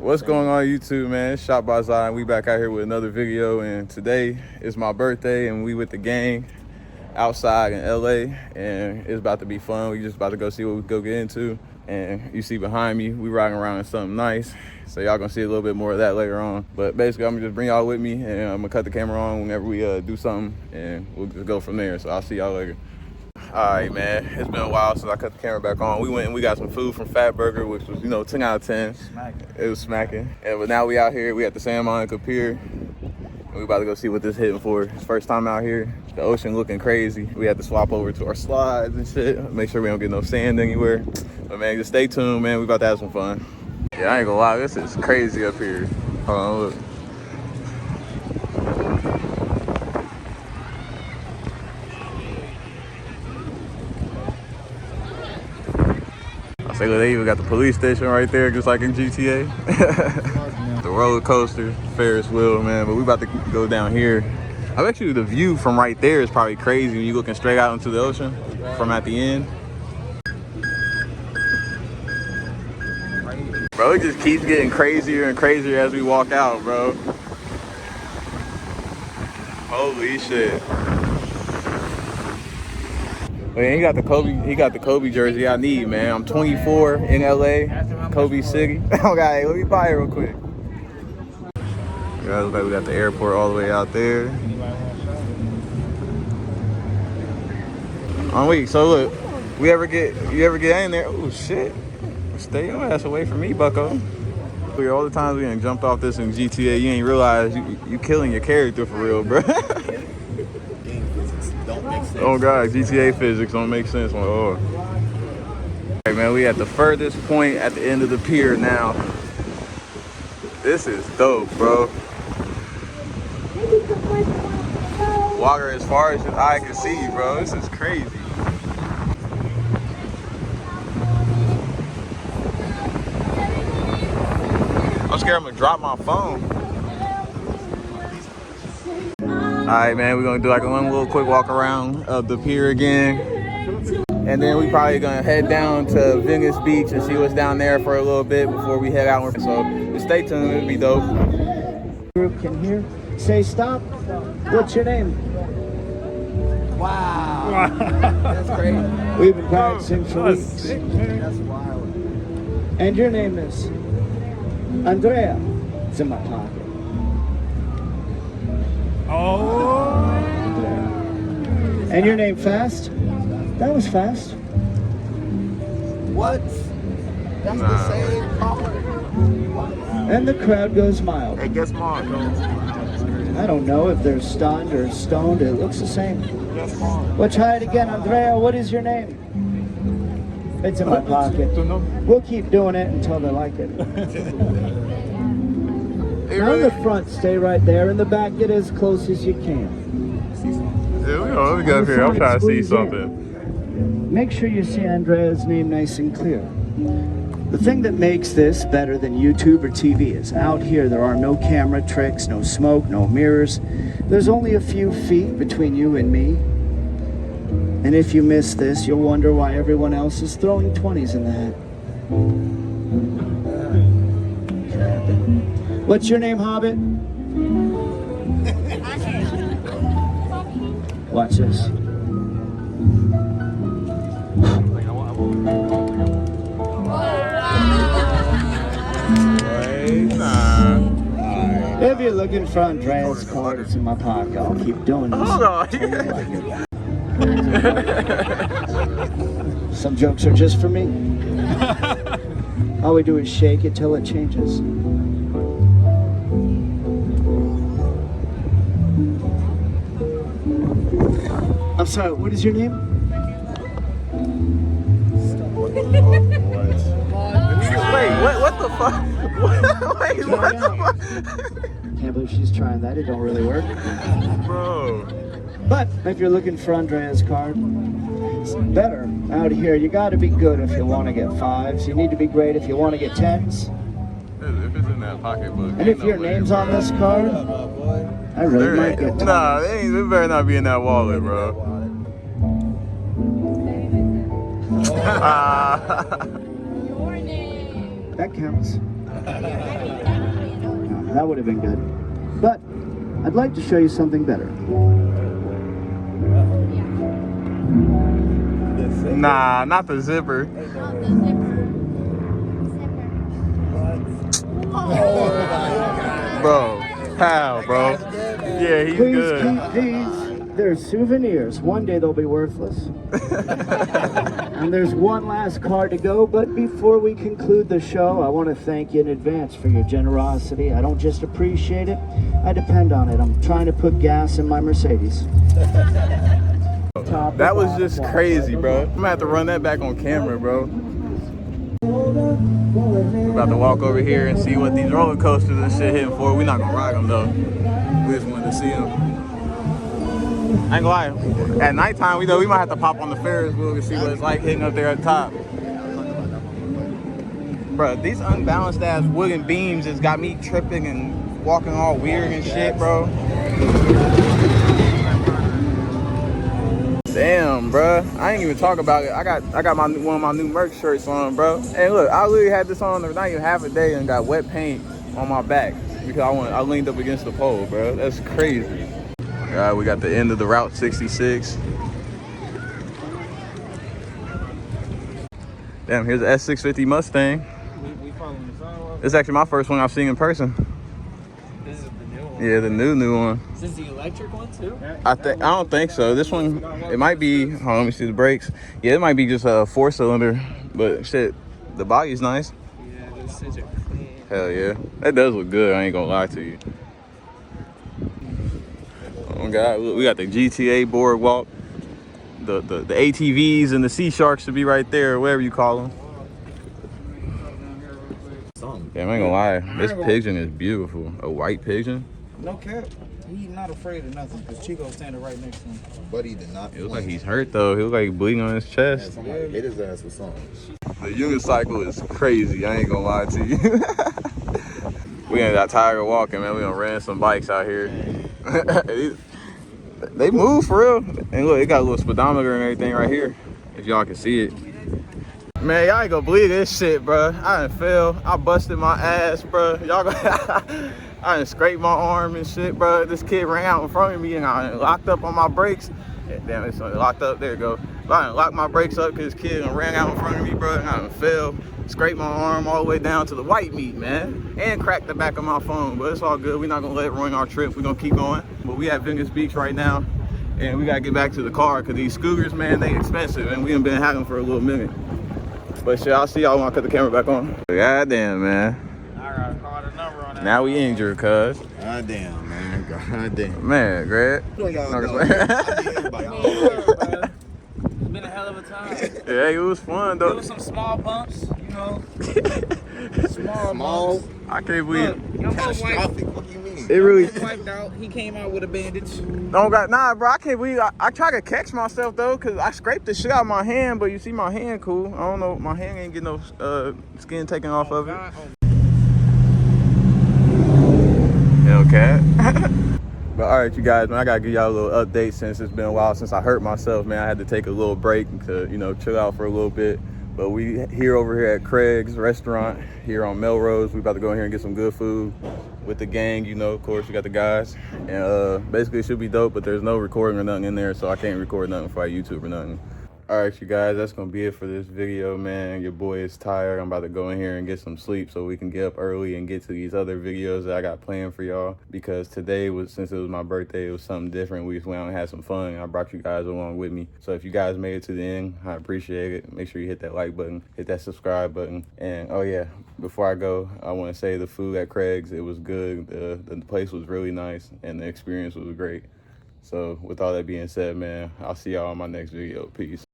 What's going on YouTube, man? It's ShotBy and we back out here with another video, and today is my birthday and we with the gang outside in LA, and it's about to be fun. We just about to go see what we go get into, and you see behind me we riding around in something nice, so y'all gonna see a little bit more of that later on. But basically I'm gonna just bring y'all with me, and I'm gonna cut the camera on whenever we do something, and we'll just go from there. So I'll see y'all later. All right, man, it's been a while since I cut the camera back on. We went and we got some food from Fat Burger, which was, 10 out of 10. Smacking. It was smacking. But now we out here, we at the Santa Monica Pier, and we about to go see what this hitting for. It's first time out here. The ocean looking crazy. We had to swap over to our slides and shit, make sure we don't get no sand anywhere. But man, just stay tuned, man. We about to have some fun. Yeah, I ain't gonna lie, this is crazy up here. Hold on, look. They even got the police station right there, just like in GTA. The roller coaster, Ferris wheel, man. But we about to go down here. I bet you the view from right there is probably crazy when you're looking straight out into the ocean from at the end. Bro, it just keeps getting crazier and crazier as we walk out, bro. Holy shit. Man, he got the Kobe jersey I need, man. I'm 24 in LA, Kobe City. Okay, let me buy it real quick. Guys, we got the airport all the way out there. Oh wait, so look, you ever get in there? Oh shit. Stay your ass away from me, bucko. All the times we done jumped off this in GTA, you ain't realize you killing your character for real, bro. Oh god, GTA physics don't make sense. Oh. Alright, man, we at the furthest point at the end of the pier now. This is dope, bro. Water as far as your eye can see, bro. This is crazy. I'm scared I'm gonna drop my phone. Alright, man, we're gonna do like one little quick walk around of the pier again, and then we probably gonna head down to Venice Beach and see what's down there for a little bit before we head out. So just stay tuned, it'll be dope. Group can hear. Say stop. What's your name? Wow. That's crazy. We've been practicing for weeks. Sick, man. That's wild. And your name is Andrea. It's in my pocket. Oh. And your name Fast? That was fast. What? That's the same color. And the crowd goes mild. Hey, guess mine. I don't know if they're stunned or stoned. It looks the same. Let's try it again, Andrea. What is your name? It's in my pocket. We'll keep doing it until they like it. Now in the front, stay right there. In the back, get as close as you can. Yeah, let me go up here. I'm trying to see something. Make sure you see Andrea's name nice and clear. The thing that makes this better than YouTube or TV is out here there are no camera tricks, no smoke, no mirrors. There's only a few feet between you and me. And if you miss this, you'll wonder why everyone else is throwing 20s in the hat. What's your name, Hobbit? Watch this. If you're looking for Andrea's card, it's in my pocket. I'll keep doing this. Hold on. Some jokes are just for me. All we do is shake it till it changes. I'm sorry, what is your name? Wait, what the fuck? Wait, what the fuck? Can't believe she's trying that. It don't really work. Bro. But if you're looking for Andrea's card, it's better out here. You got to be good if you want to get 5s. You need to be great if you want to get 10s. If it's in that pocketbook. And if your name's on this card, I really might get 10s. Nah, it better not be in that wallet, bro. That counts. That would have been good. But I'd like to show you something better. Nah, not the zipper. Bro, how, bro? Yeah, he's Please good. keep these. They're souvenirs. One day they'll be worthless. And there's one last car to go, but before we conclude the show, I want to thank you in advance for your generosity. I don't just appreciate it, I depend on it. I'm trying to put gas in my Mercedes. That was just crazy, bro. I'm gonna have to run that back on camera, bro. We're about to walk over here and see what these roller coasters and shit hitting for. We're not gonna ride them though. We just wanted to see them. I ain't gonna lie. At nighttime, we might have to pop on the Ferris wheel to see what it's like hitting up there at the top. Bro, these unbalanced ass wooden beams just got me tripping and walking all weird and shit, bro. Damn, bro. I ain't even talk about it. I got one of my new merch shirts on, bro. And look, I literally had this on not even half a day and got wet paint on my back because I leaned up against the pole, bro. That's crazy. All right, we got the end of the Route 66. Damn, here's the S650 Mustang. We following the sidewalk. It's actually my first one I've seen in person. This is the new one. Yeah, the new one. Is this the electric one too? I don't think so. This one, it might be. Hold on, let me see the brakes. Yeah, it might be just a 4-cylinder, but shit, the body's nice. Yeah, this is a clean. Hell yeah, that does look good. I ain't gonna lie to you. Oh God, look, we got the GTA boardwalk, the ATVs and the sea sharks should be right there, whatever you call them. Damn, I ain't gonna lie, this pigeon is beautiful. A white pigeon. No cap. He's not afraid of nothing because Chico's standing right next to him. But he did not. It looks like he's hurt though. He looks like he's bleeding on his chest. Somebody hit his ass with something. The unicycle is crazy. I ain't gonna lie to you. We ain't got tired of walking, man. We done ran some bikes out here. They move for real. And look, it got a little speedometer and everything right here. If y'all can see it. Man, y'all ain't gonna believe this shit, bro. I done fell. I busted my ass, bro. Y'all gonna I done scraped my arm and shit, bro. This kid ran out in front of me and I locked up on my brakes. Yeah, damn, it's locked up. There you go. But I done locked my brakes up because this kid done ran out in front of me, bro. And I done fell. Scraped my arm all the way down to the white meat, man. And cracked the back of my phone. But it's all good. We're not gonna let it ruin our trip. We're gonna keep going. But we at Venice Beach right now. And we gotta get back to the car because these scooters, man, they expensive. And we done been having them for a little minute. But shit, I'll see y'all when I cut the camera back on. God damn, man. I gotta call the number on that. Now we injured, cuz. God damn, man. God damn. Man, Greg. Y'all know. It's been a hell of a time. Yeah, it was fun, There though. was some small bumps, you know. Small bumps. I can't believe Look, your boy wiped, Catastrophic. What do you mean? it. Really. wiped out. He came out with a bandage. Nah, bro, I can't believe I tried to catch myself though, cause I scraped the shit out of my hand, but you see my hand cool. I don't know, my hand ain't getting no skin taken off of it. Hellcat. But all right, you guys, man, I gotta give y'all a little update since it's been a while since I hurt myself, man. I had to take a little break to, you know, chill out for a little bit. But we over here at Craig's restaurant here on Melrose. We about to go in here and get some good food with the gang, you know, of course, we got the guys. And basically it should be dope, but there's no recording or nothing in there, so I can't record nothing for YouTube or nothing. All right, you guys, that's gonna be it for this video, man. Your boy is tired. I'm about to go in here and get some sleep so we can get up early and get to these other videos that I got planned for y'all. Because today since it was my birthday, it was something different. We just went out and had some fun. I brought you guys along with me. So if you guys made it to the end, I appreciate it. Make sure you hit that like button, hit that subscribe button. And oh yeah, before I go, I wanna say the food at Craig's, it was good. The place was really nice and the experience was great. So with all that being said, man, I'll see y'all on my next video. Peace.